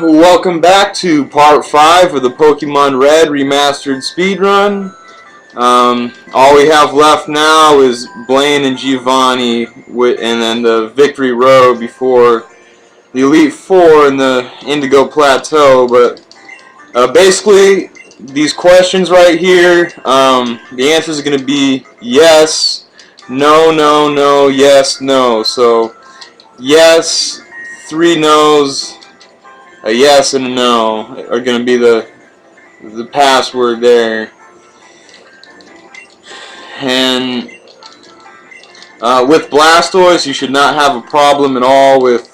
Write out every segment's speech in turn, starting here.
Welcome back to part 5 of the Pokemon Red Remastered speedrun. All we have left now is Blaine and Giovanni, and then the Victory Road before the Elite Four in the Indigo Plateau. But basically, these questions right here, the answers are going to be yes, no, no, no, yes, no. So, yes, 3 no's. A yes and a no are going to be the password there. And with Blastoise, you should not have a problem at all with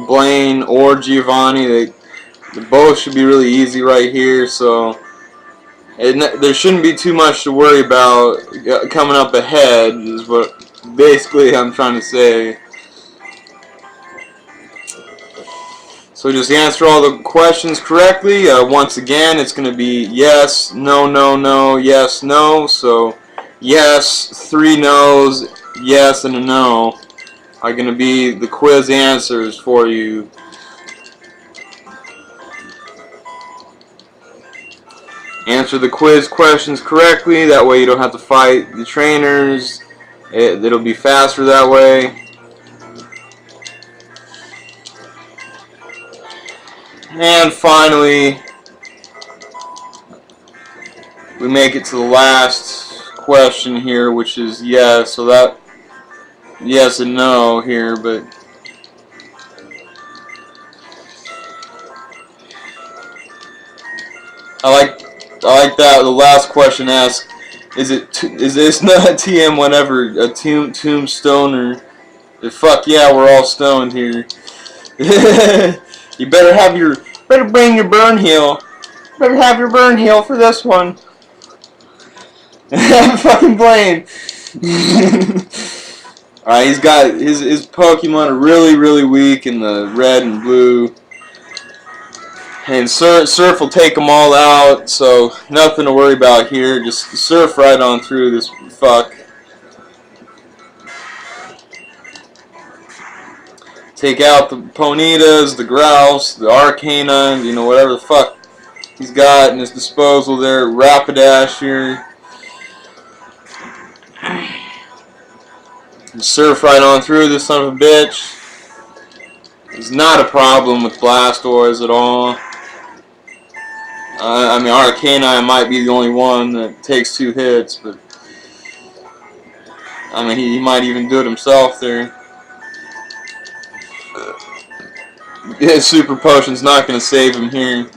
Blaine or Giovanni. They both should be really easy right here. So there shouldn't be too much to worry about coming up ahead, is what basically I'm trying to say. So just answer all the questions correctly. Once again, it's going to be yes, no, no, no, yes, no. So yes, 3 no's, yes, and a no are going to be the quiz answers for you. Answer the quiz questions correctly. That way you don't have to fight the trainers. It'll be faster that way. And finally, we make it to the last question here, which is yes. So that yes and no here, but I like that. The last question asks, is this not TM whatever a tombstone or fuck yeah, we're all stoned here. You better bring your burn heal. Better have your burn heal for this one. Fucking Blaine. Alright, he's got his Pokemon are really weak in the red and blue. And Surf will take them all out, so nothing to worry about here. Just surf right on through this fuck. Take out the PONYTAs, the Growls, the ARCANINE, you know, whatever the fuck he's got in his disposal there. RAPIDASH here. Surf right on through this son of a bitch. It's not a problem with Blastoise at all. I mean, ARCANINE might be the only one that takes 2 hits, but I mean, he might even do it himself there. His super potion's not going to save him here.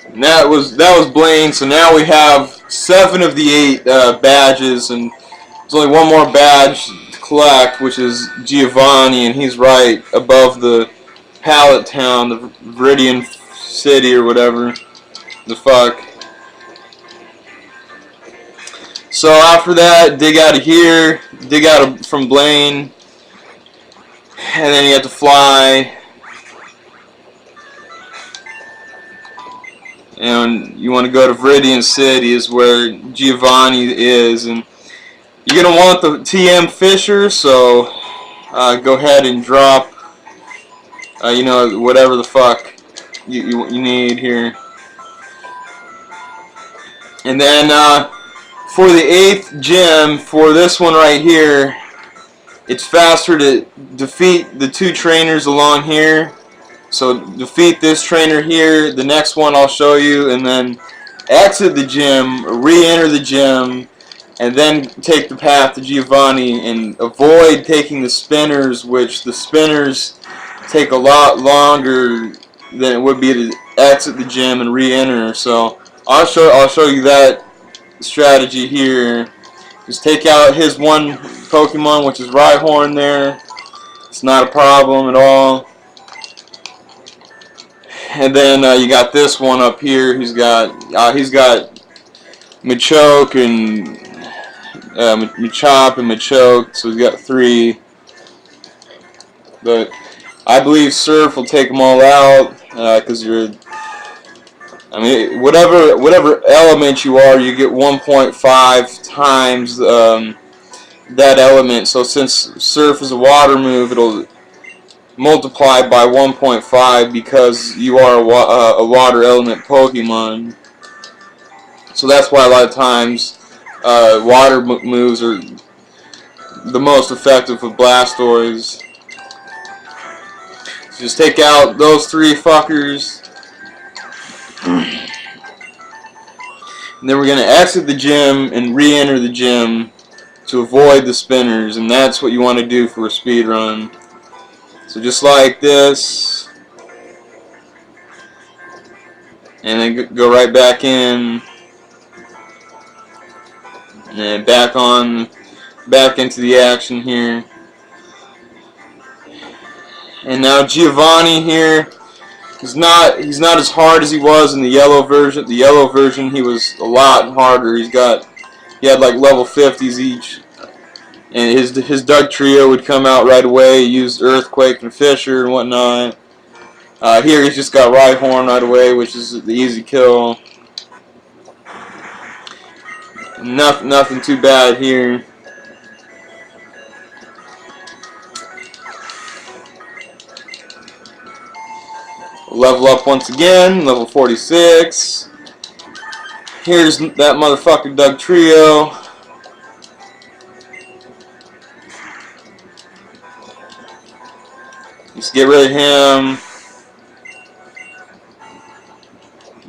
And that was Blaine. So now we have 7 of the 8 badges, and there's only one more badge to collect, which is Giovanni, and he's right above the Pallet Town, the Viridian City or whatever the fuck. So after that, dig out of here, dig out from Blaine. And then you have to fly, and you want to go to Viridian City, is where Giovanni is, and you're gonna want the TM Fisher. So go ahead and drop, you know, whatever the fuck you need here, and then for the 8th gym, for this one right here. It's faster to defeat the 2 trainers along here. So defeat this trainer here, the next one I'll show you, and then exit the gym, re-enter the gym, and then take the path to Giovanni, and avoid taking the spinners, which the spinners take a lot longer than it would be to exit the gym and re-enter. So I'll show you that strategy here. Just take out his one Pokemon, which is RHYHORN there. It's not a problem at all. And then you got this one up here. He's got MACHOP and MACHOP and MACHOP. So he's got 3. But I believe Surf will take them all out because you're. I mean, whatever element you are, you get 1.5 times that element. So since Surf is a water move, it'll multiplied by 1.5 because you are a water element Pokemon. So that's why a lot of times water moves are the most effective with Blastoise. So just take out those 3 fuckers. And then we're going to exit the gym and re-enter the gym to avoid the spinners, and that's what you want to do for a speed run. So just like this, and then go right back in, and then back into the action here. And now Giovanni here, he's not as hard as he was in the yellow version. The yellow version he was a lot harder. He had like level 50s each. And his Doug Trio would come out right away. He used Earthquake and Fisher and whatnot. Here he's just got RHYHORN right away, which is the easy kill. Nothing too bad here. Level up once again, level 46. Here's that motherfucker Doug Trio. Let's get rid of him.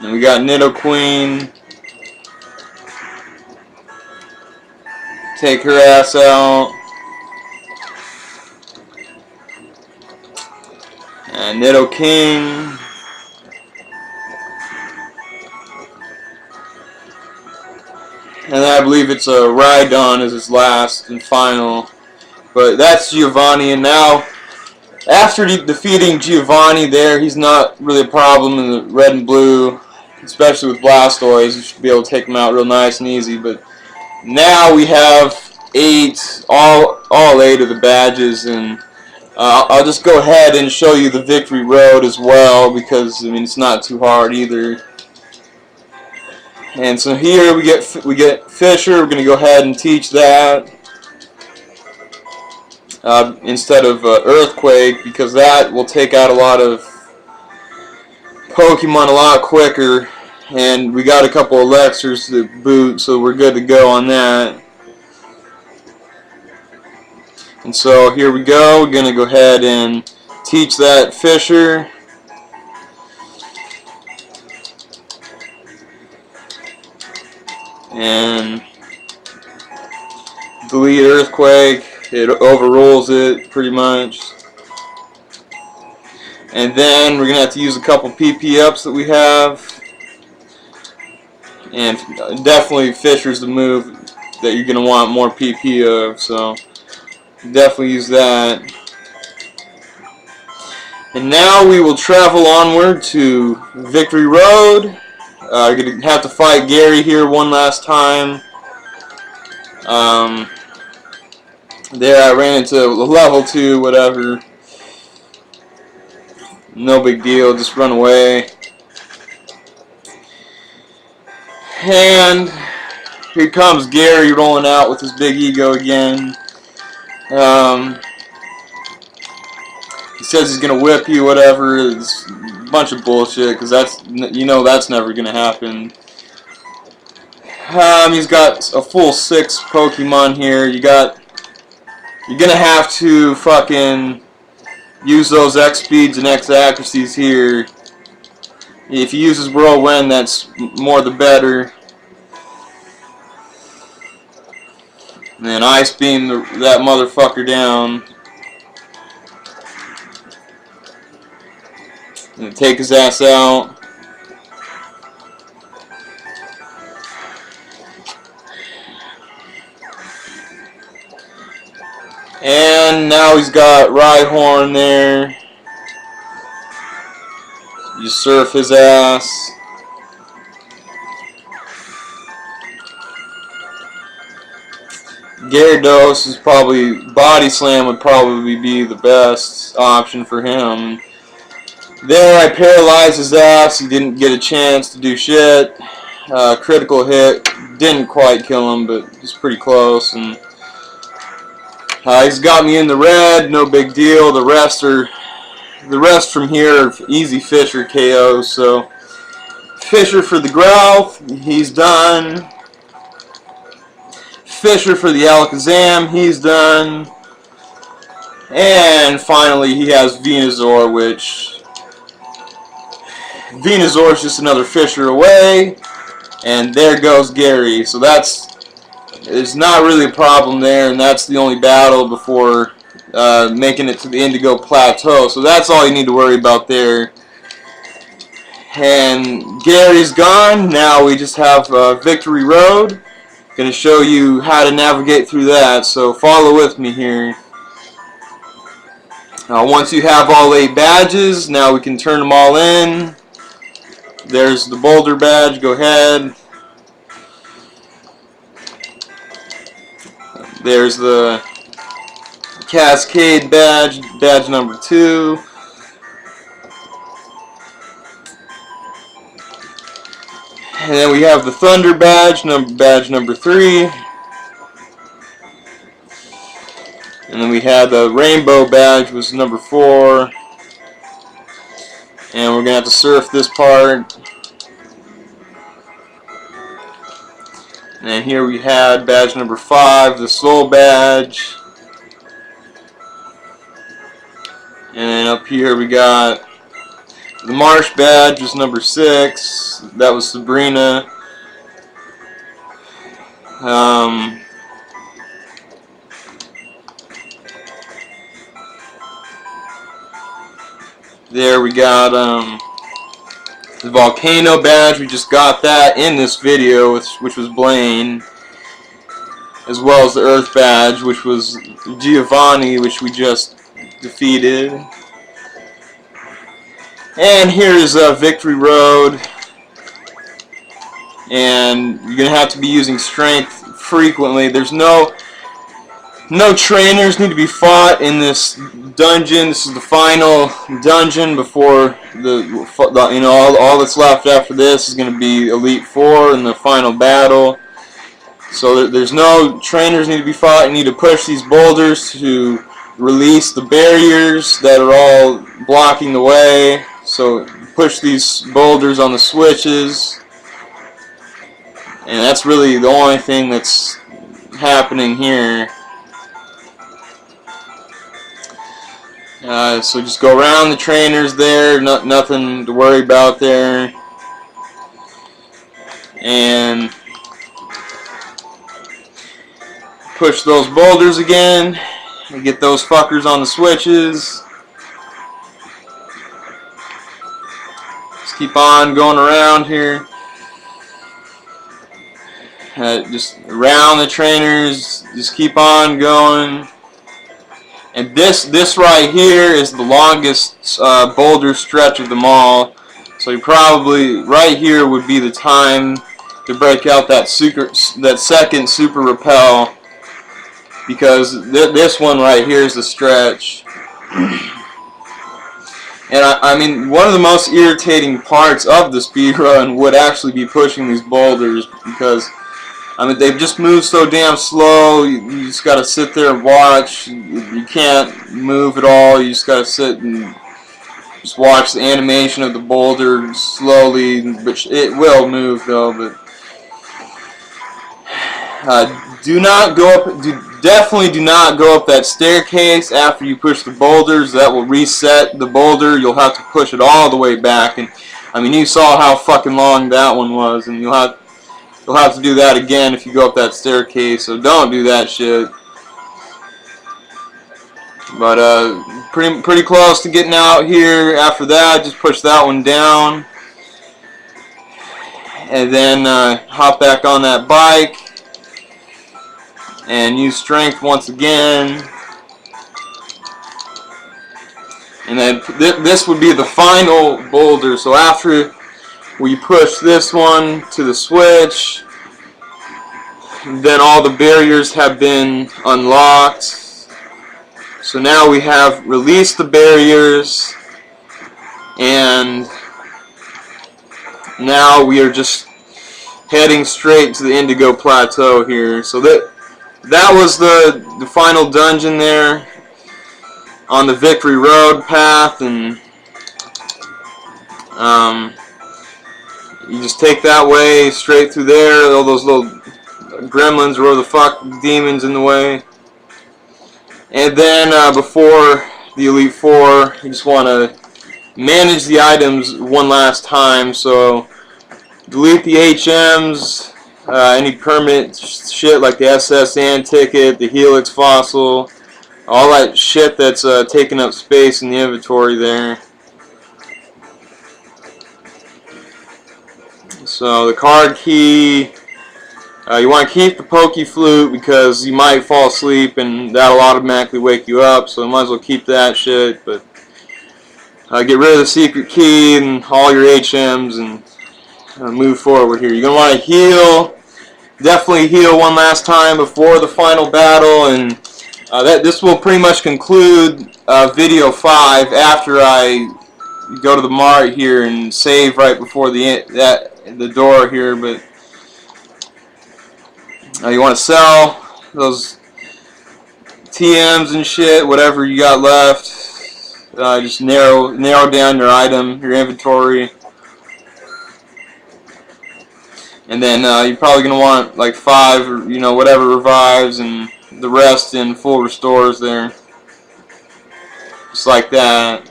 And we got Nidoqueen. Take her ass out. And Nidoking. And I believe it's a RHYDON as his last and final. But that's Giovanni, and now after defeating Giovanni there, he's not really a problem in the red and blue, especially with Blastoise. You should be able to take him out real nice and easy. But now we have all 8 of the badges, and I'll just go ahead and show you the victory road as well, because I mean it's not too hard either. And so here we get Fisher. We're going to go ahead and teach that. Instead of Earthquake, because that will take out a lot of Pokemon a lot quicker, and we got a couple elixirs to boot, so we're good to go on that. And so here we go, we're going to go ahead and teach that Fisher. And delete Earthquake. It overrules it pretty much. And then we're going to have to use a couple PP ups that we have. And definitely Fisher's the move that you're going to want more PP of. So definitely use that. And now we will travel onward to Victory Road. We're going to have to fight Gary here one last time. There I ran into level 2, whatever. No big deal, just run away. And here comes Gary rolling out with his big ego again. He says he's gonna whip you, whatever. It's a bunch of bullshit, because that's never gonna happen. He's got a full 6 Pokemon here. You're gonna have to fucking use those X speeds and X accuracies here. If he uses Whirlwind, that's more the better. And then Ice Beam that motherfucker down. And take his ass out. And now he's got RHYHORN there. You surf his ass. Gyarados is probably, Body Slam would probably be the best option for him. There I paralyzed his ass. He didn't get a chance to do shit. Critical hit. Didn't quite kill him, but it's pretty close. And he's got me in the red. No big deal. The rest are the rest from here are easy Fisher KOs. So Fisher for the Growlithe, he's done. Fisher for the Alakazam, he's done. And finally he has VENUSAUR, which VENUSAUR is just another Fisher away. And there goes Gary. So there's not really a problem there, and that's the only battle before making it to the Indigo Plateau. So that's all you need to worry about there. And Gary's gone. Now we just have Victory Road. Going to show you how to navigate through that. So follow with me here. Once you have all 8 badges, now we can turn them all in. There's the boulder badge. Go ahead. There's the Cascade badge, badge number 2. And then we have the Thunder badge number 3. And then we had the Rainbow badge, was number 4. And we're going to have to surf this part. And here we had badge number 5, the Soul badge. And then up here we got the Marsh badge, was number 6. That was Sabrina. There we got the Volcano badge. We just got that in this video, which was Blaine, as well as the Earth badge, which was Giovanni, which we just defeated. And here's Victory Road. And you're gonna have to be using strength frequently. There's no trainers need to be fought in this dungeon. This is the final dungeon before all that's left after this is going to be Elite Four in the final battle. So there's no trainers need to be fought. You need to push these boulders to release the barriers that are all blocking the way. So push these boulders on the switches, and that's really the only thing that's happening here. So just go around the trainers there, nothing to worry about there. And push those boulders again and get those fuckers on the switches. Just keep on going around here. Just around the trainers, just keep on going. And this right here is the longest boulder stretch of them all. So you probably, right here would be the time to break out that second super repel, because this one right here is the stretch. And I mean, one of the most irritating parts of the speedrun would actually be pushing these boulders, because I mean, they just move so damn slow. You just gotta sit there and watch. You can't move at all. You just gotta sit and just watch the animation of the boulder slowly, which it will move though. But definitely do not go up that staircase after you push the boulders. That will reset the boulder. You'll have to push it all the way back. And I mean, you saw how fucking long that one was, and you'll have to do that again if you go up that staircase, so don't do that shit. But pretty close to getting out here. After that, just push that one down, and then hop back on that bike and use strength once again. And then this would be the final boulder. So after we push this one to the switch, then all the barriers have been unlocked. So now we have released the barriers, and now we are just heading straight to the Indigo Plateau here. So that was the final dungeon there. on the victory road path, and you just take that way straight through there. All those little gremlins, or the fuck demons in the way. And then before the Elite Four, you just want to manage the items one last time. So delete the HMs, any permanent shit like the SS and ticket, the Helix fossil, all that shit that's taking up space in the inventory there. So the card key, you want to keep the Pokey Flute because you might fall asleep and that'll automatically wake you up, so you might as well keep that shit. But get rid of the secret key and all your HMs and move forward here. You're going to want to heal, definitely heal one last time before the final battle, and this will pretty much conclude video 5 after I go to the mart here and save right before the door here. But you want to sell those TMs and shit, whatever you got left. Just narrow down your item, your inventory, and then you're probably gonna want like 5 or whatever revives, and the rest in full restores there, just like that.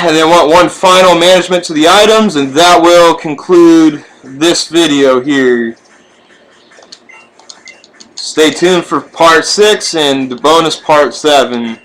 And then one final management to the items, and that will conclude this video here. Stay tuned for part 6 and the bonus part 7.